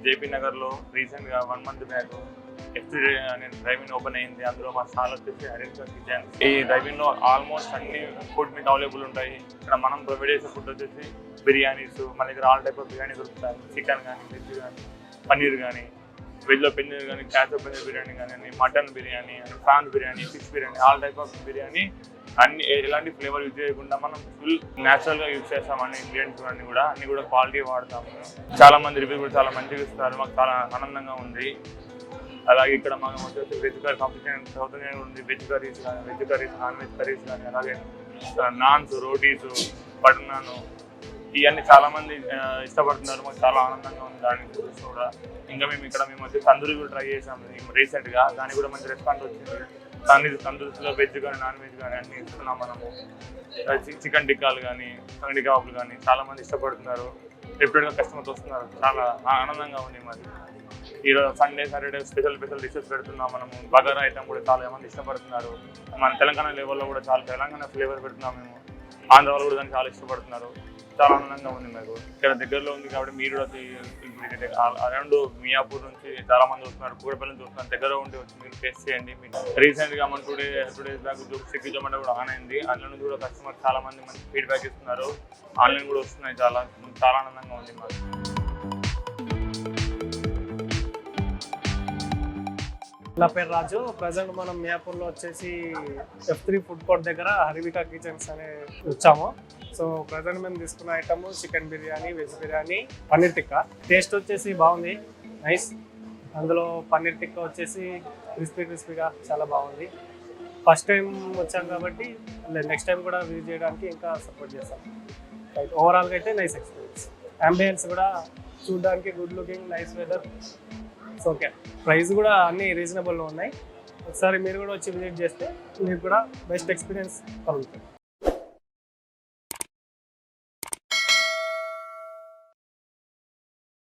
JP నగర్లో రీసెంట్గా 1 month back F3 అనే డ్రైవింగ్ ఓపెన్ అయింది. అందులో మా స్టాల్ వచ్చేసి రకరక కిచెన్. ఈ డ్రైవింగ్లో ఆల్మోస్ట్ అన్ని ఫుడ్ మీకు అవైలబుల్ ఉంటాయి. ఇక్కడ మనం ప్రొవైడ్ చేసే ఫుడ్ వచ్చేసి బిర్యానీస్, మన దగ్గర ఆల్ టైప్ ఆఫ్ బిర్యానీ దొరుకుతాయి. చికెన్ కానీ, వెజ్ కానీ, పన్నీర్ కానీ, వెజ్లో పన్నీర్ కానీ, క్యాచప్ పన్నీర్ బిర్యానీ కానీ, mutton biryani, prawns biryani, fish biryani, all type of biryani అన్ని ఎలాంటి ఫ్లేవర్ యూజ్ చేయకుండా మనం ఫుల్ న్యాచురల్గా యూజ్ చేస్తాం. అన్ని ఇంగ్రీడియంట్స్ అన్ని కూడా క్వాలిటీ వాడతాము. చాలా మంది రివ్యూ కూడా చాలా మంచిగా ఇస్తారు. మాకు చాలా ఆనందంగా ఉంది. అలాగే ఇక్కడ మనం వచ్చేసి veg curry competition south Indian ఉంది. వెజ్ కర్రీస్ కానీ, నాన్ వెజ్ కర్రీస్ కానీ, అలాగే నాన్స్, రోటీస్, బటర్ నాన్ ఇవన్నీ చాలా మంది ఇష్టపడుతున్నారు. మాకు చాలా ఆనందంగా ఉంది దాన్ని చూసి కూడా. ఇంకా మేము వచ్చి తందూరి కూడా ట్రై చేసాము రీసెంట్గా. దానికి కూడా మంచి రెస్పాన్స్ వచ్చింది. తందూరిలో వెజ్ కానీ, నాన్ వెజ్ కానీ అన్నీ ఇస్తున్నాం మనము. చికెన్ టిక్కాలు కానీ, చికెన్ టిక్కాలు కానీ చాలా మంది ఇష్టపడుతున్నారు. రిపీటెడ్గా కస్టమర్స్ వస్తున్నారు. చాలా ఆనందంగా ఉంది మాది. ఈరోజు సండే, సాటర్డే స్పెషల్ డిషెస్ పెడుతున్నాం మనము. బగారా ఐటమ్ కూడా చాలా మంది ఇష్టపడుతున్నారు. మన తెలంగాణ లెవెల్లో కూడా చాలా తెలంగాణ ఫ్లేవర్ పెడుతున్నాం మేము. ఆంధ్ర వాళ్ళు కూడా దాన్ని చాలా ఇష్టపడుతున్నారు. చాలా ఆనందంగా ఉంది మాకు. ఇక్కడ దగ్గరలో ఉంది కాబట్టి మీరు కూడా అరౌండ్ మియాపూర్ నుంచి చాలా మంది వస్తున్నారు, కూడపల్లి నుంచి వస్తున్నారు. దగ్గర ఉండి వచ్చి మీరు టేస్ట్ చేయండి. రీసెంట్గా మన 2 days బ్యాక్ స్విగ్గీ జొమాటో కూడా ఆన్ అయింది. అందులో నుంచి కూడా కస్టమర్ చాలా మంది మంచి ఫీడ్బ్యాక్ ఇస్తున్నారు. ఆన్లైన్ కూడా వస్తున్నాయి. చాలా ఆనందంగా ఉంది మాకు. నా పేరు రాజు. ప్రజెంట్ మనం మియాపూర్లో వచ్చేసి F3 ఫుడ్ కోర్ట్ దగ్గర రకరక కిచెన్స్ అనే వచ్చాము. సో ప్రజెంట్ మేము తీసుకున్న item chicken biryani, veg biryani, paneer tikka. Taste వచ్చేసి బాగుంది, నైస్. అందులో పన్నీర్ టిక్కా వచ్చేసి క్రిస్పీగా చాలా బాగుంది. ఫస్ట్ టైం వచ్చాం కాబట్టి నెక్స్ట్ టైం కూడా విజిట్ చేయడానికి ఇంకా సపోర్ట్ చేస్తాం. రైట్, ఓవరాల్గా అయితే నైస్ ఎక్స్పీరియన్స్. అంబియన్స్ కూడా చూడడానికి good looking, nice weather. Okay, price కూడా అన్నీ రీజనబుల్లో ఉన్నాయి. ఒకసారి మీరు కూడా వచ్చి విజిట్ చేస్తే మీకు కూడా బెస్ట్ ఎక్స్పీరియన్స్ కలుగుతుంది.